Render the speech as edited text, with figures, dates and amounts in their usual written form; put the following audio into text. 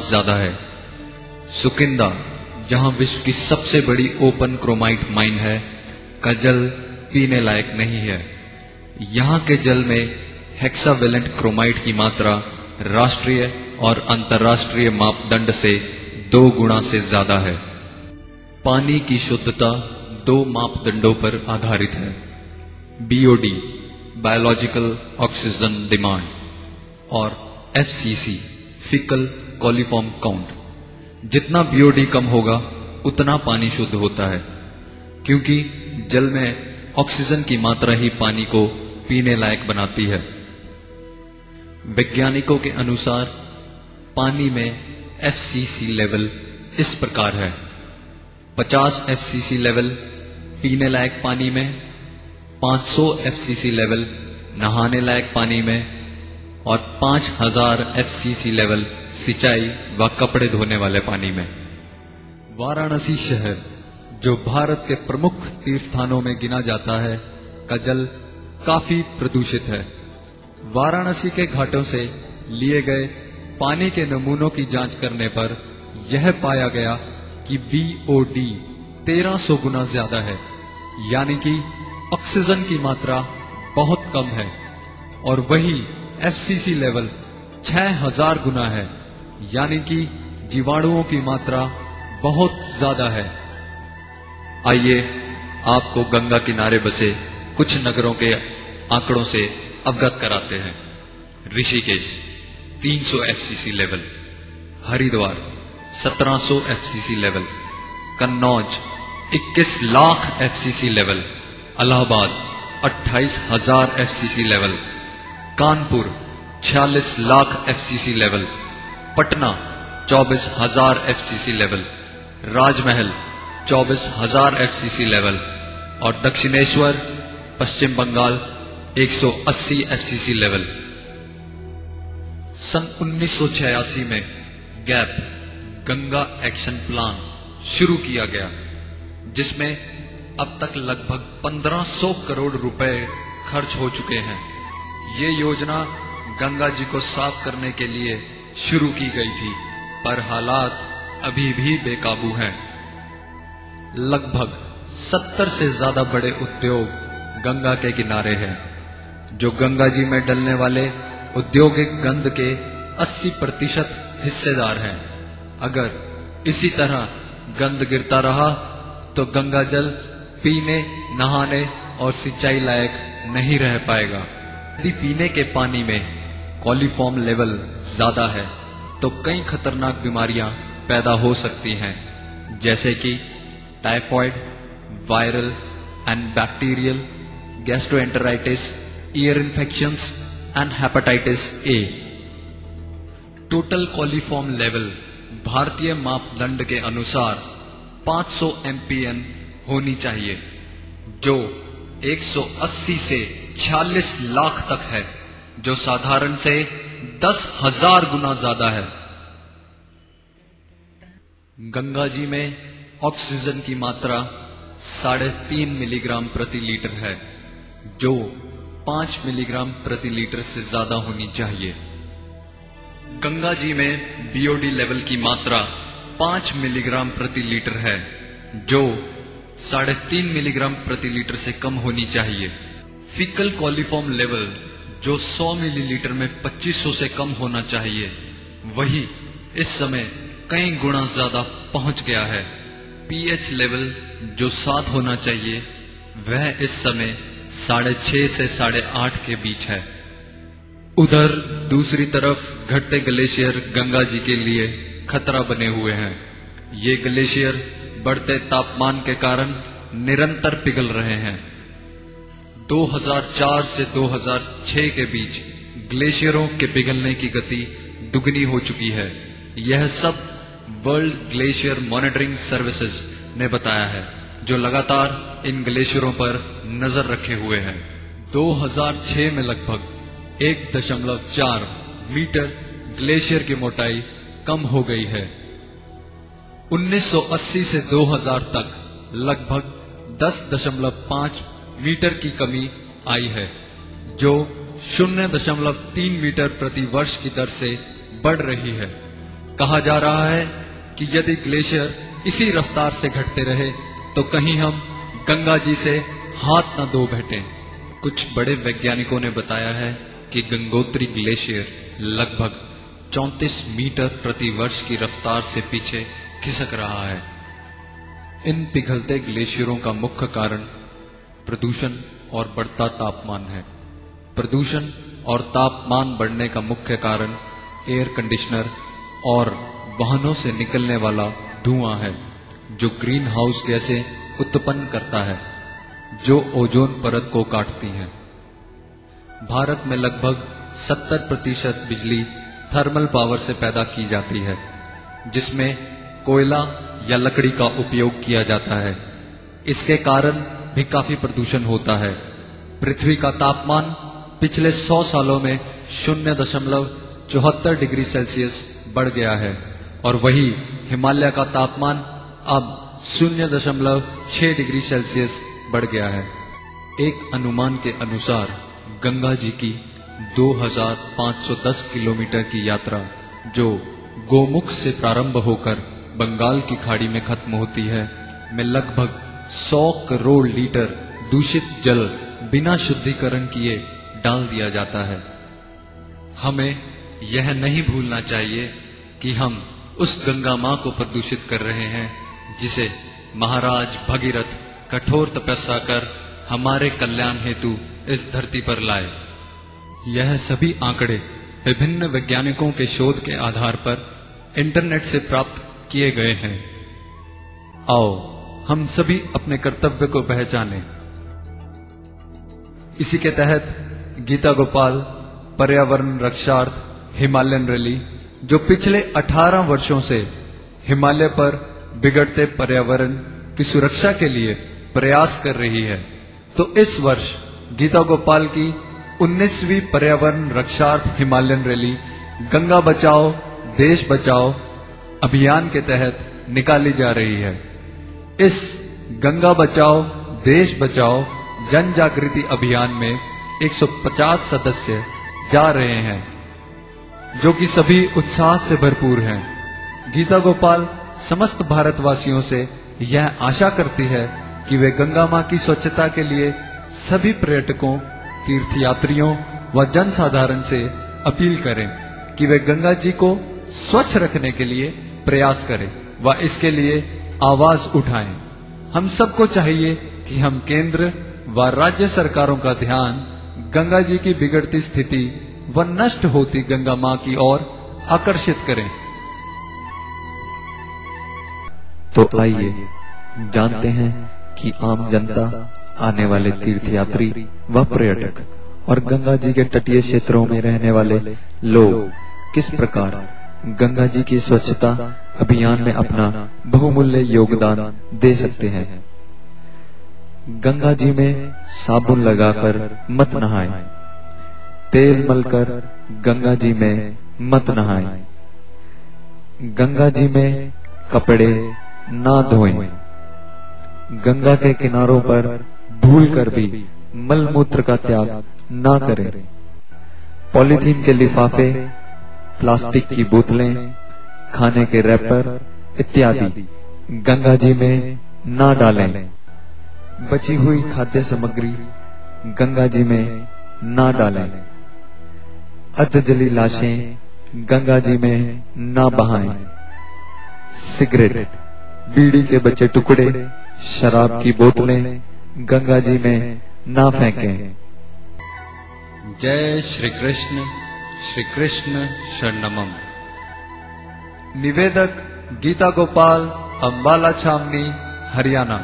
ज्यादा है। सुकिंदा, जहां विश्व की सबसे बड़ी ओपन क्रोमाइट माइन है, का जल पीने लायक नहीं है। यहाँ के जल में हेक्सावेलेंट क्रोमाइट की मात्रा राष्ट्रीय और अंतर्राष्ट्रीय मापदंड से 2 गुना से ज्यादा है। पानी की शुद्धता 2 मापदंडों पर आधारित है, BOD बायोलॉजिकल ऑक्सीजन डिमांड और FCC फीकल कॉलीफॉर्म काउंट। जितना BOD कम होगा उतना पानी शुद्ध होता है, क्योंकि जल में ऑक्सीजन की मात्रा ही पानी को पीने लायक बनाती है। वैज्ञानिकों के अनुसार पानी में FCC लेवल इस प्रकार है: 50 FCC लेवल पीने लायक पानी में, 500 FCC लेवल नहाने लायक पानी में और 5000 FCC लेवल सिंचाई व कपड़े धोने वाले पानी में। वाराणसी शहर, जो भारत के प्रमुख तीर्थ स्थानों में गिना जाता है, का जल काफी प्रदूषित है। वाराणसी के घाटों से लिए गए पानी के नमूनों की जांच करने पर यह पाया गया कि BOD 1300 गुना ज्यादा है, यानी कि ऑक्सीजन की मात्रा बहुत कम है, और वही FCC लेवल 6000 गुना है, यानी कि जीवाणुओं की मात्रा बहुत ज्यादा है। आइए आपको गंगा किनारे बसे कुछ नगरों के आंकड़ों से अवगत कराते हैं। Rishikesh 300 FCC level, Haridwar 1700 FCC level, Kannauj 21 lakh FCC level, Allahabad 28,000 FCC level, Kanpur 46 lakh FCC level, Patna 24,000 FCC level, Rajmahal 24,000 FCC level और दक्षिणेश्वर पश्चिम बंगाल 180 FCC लेवल। सन 1986 में गैप गंगा एक्शन प्लान शुरू किया गया, जिसमें अब तक लगभग 1500 करोड़ रुपए खर्च हो चुके हैं। ये योजना गंगा जी को साफ करने के लिए शुरू की गई थी, पर हालात अभी भी बेकाबू हैं। लगभग 70 से ज्यादा बड़े उद्योग गंगा के किनारे हैं, जो गंगा जी में डलने वाले औद्योगिक गंद के 80% हिस्सेदार हैं। अगर इसी तरह गंद गिरता रहा तो गंगा जल पीने, नहाने और सिंचाई लायक नहीं रह पाएगा। यदि पीने के पानी में कॉलीफॉर्म लेवल ज्यादा है तो कई खतरनाक बीमारियां पैदा हो सकती हैं, जैसे कि typhoid, viral and bacterial, gastroenteritis, year infections and hepatitis A। Total coliform level भारतीय मापदंड के अनुसार 500 MPN होनी चाहिए, जो 180 से 46 लाख तक है, जो साधारण से 10,000 गुना ज्यादा है। गंगा जी में ऑक्सीजन की मात्रा 3.5 मिलीग्राम प्रति लीटर है, जो 5 मिलीग्राम प्रति लीटर से ज्यादा होनी चाहिए। गंगा जी में BOD लेवल की मात्रा 5 मिलीग्राम प्रति लीटर है, जो 3.5 मिलीग्राम प्रति लीटर से कम होनी चाहिए। फीकल कॉलीफॉर्म लेवल, जो 100 मिलीलीटर में 2500 से कम होना चाहिए, वही इस समय कई गुना ज्यादा पहुंच गया है। pH लेवल, जो 7 होना चाहिए, वह इस समय 6.5 से 8.5 के बीच है। उधर दूसरी तरफ घटते ग्लेशियर गंगा जी के लिए खतरा बने हुए हैं। ये ग्लेशियर बढ़ते तापमान के कारण निरंतर पिघल रहे हैं। 2004 से 2006 के बीच ग्लेशियरों के पिघलने की गति दुगनी हो चुकी है। यह सब वर्ल्ड ग्लेशियर मॉनिटरिंग सर्विसेज ने बताया है, जो लगातार इन ग्लेशियरों पर नजर रखे हुए हैं। 2006 में लगभग 1.4 मीटर ग्लेशियर की मोटाई कम हो गई है। 1980 से 2000 तक लगभग 10.5 मीटर की कमी आई है, जो 0.3 मीटर प्रति वर्ष की दर से बढ़ रही है। कहा जा रहा है कि यदि ग्लेशियर इसी रफ्तार से घटते रहे तो कहीं हम गंगा जी से हाथ न धो बैठे। कुछ बड़े वैज्ञानिकों ने बताया है कि गंगोत्री ग्लेशियर लगभग 34 मीटर प्रति वर्ष की रफ्तार से पीछे खिसक रहा है। इन पिघलते ग्लेशियरों का मुख्य कारण प्रदूषण और बढ़ता तापमान है। प्रदूषण और तापमान बढ़ने का मुख्य कारण एयर कंडीशनर और वाहनों से निकलने वाला धुआं है, जो ग्रीन हाउस गैसें उत्पन्न करता है, जो ओजोन परत को काटती हैं। भारत में लगभग 70% बिजली थर्मल पावर से पैदा की जाती है, जिसमें कोयला या लकड़ी का उपयोग किया जाता है। इसके कारण भी काफी प्रदूषण होता है। पृथ्वी का तापमान पिछले 100 सालों में 0.74 डिग्री सेल्सियस बढ़ गया है और वही हिमालय का तापमान अब 0.6 डिग्री सेल्सियस बढ़ गया है। एक अनुमान के अनुसार गंगा जी की 2510 किलोमीटर की यात्रा, जो गोमुख से प्रारंभ होकर बंगाल की खाड़ी में खत्म होती है, में लगभग 100 करोड़ लीटर दूषित जल बिना शुद्धिकरण किए डाल दिया जाता है। हमें यह नहीं भूलना चाहिए कि हम उस गंगा मां को प्रदूषित कर रहे हैं जिसे महाराज भगीरथ कठोर तपस्या कर हमारे कल्याण हेतु इस धरती पर लाए। यह सभी आंकड़े विभिन्न वैज्ञानिकों के शोध के आधार पर इंटरनेट से प्राप्त किए गए हैं। आओ हम सभी अपने कर्तव्य को पहचानें। इसी के तहत गीता गोपाल पर्यावरण रक्षार्थ हिमालयन रैली, जो पिछले 18 वर्षों से हिमालय पर बिगड़ते पर्यावरण की सुरक्षा के लिए प्रयास कर रही है, तो इस वर्ष गीता गोपाल की 19वीं पर्यावरण रक्षार्थ हिमालयन रैली गंगा बचाओ देश बचाओ अभियान के तहत निकाली जा रही है। इस गंगा बचाओ देश बचाओ जन जागृति अभियान में 150 सदस्य जा रहे हैं, जो कि सभी उत्साह से भरपूर हैं। गीता गोपाल समस्त भारतवासियों से यह आशा करती है कि वे गंगा मां की स्वच्छता के लिए सभी पर्यटकों, तीर्थयात्रियों व जनसाधारण से अपील करें कि वे गंगा जी को स्वच्छ रखने के लिए प्रयास करें व इसके लिए आवाज उठाएं। हम सबको चाहिए कि हम केंद्र व राज्य सरकारों का ध्यान गंगा जी की बिगड़ती स्थिति व नष्ट होती गंगा मां की ओर आकर्षित करें। तो आइए जानते हैं कि आम जनता, आने वाले तीर्थयात्री व पर्यटक और गंगा जी के तटीय क्षेत्रों में रहने वाले लोग किस प्रकार गंगा जी की स्वच्छता अभियान में अपना बहुमूल्य योगदान दे सकते हैं। गंगा जी में साबुन लगाकर मत नहाएं, तेल मलकर गंगा जी में मत नहाएं, गंगा जी में कपड़े ना धोएं, गंगा के किनारों पर भूलकर भी मलमूत्र का त्याग ना करें, पॉलीथीन के लिफाफे, प्लास्टिक की बोतलें, खाने के रैपर इत्यादि गंगा जी में ना डालें, बची हुई खाद्य सामग्री गंगा जी में ना डालें, अधजली लाशें गंगा जी में ना बहाएं, सिगरेट, बीड़ी के बचे टुकड़े, शराब की बोतलें गंगा जी में ना फेंकें। जय श्री कृष्ण शरणमम। निवेदक गीता गोपाल, अंबाला छावनी, हरियाणा।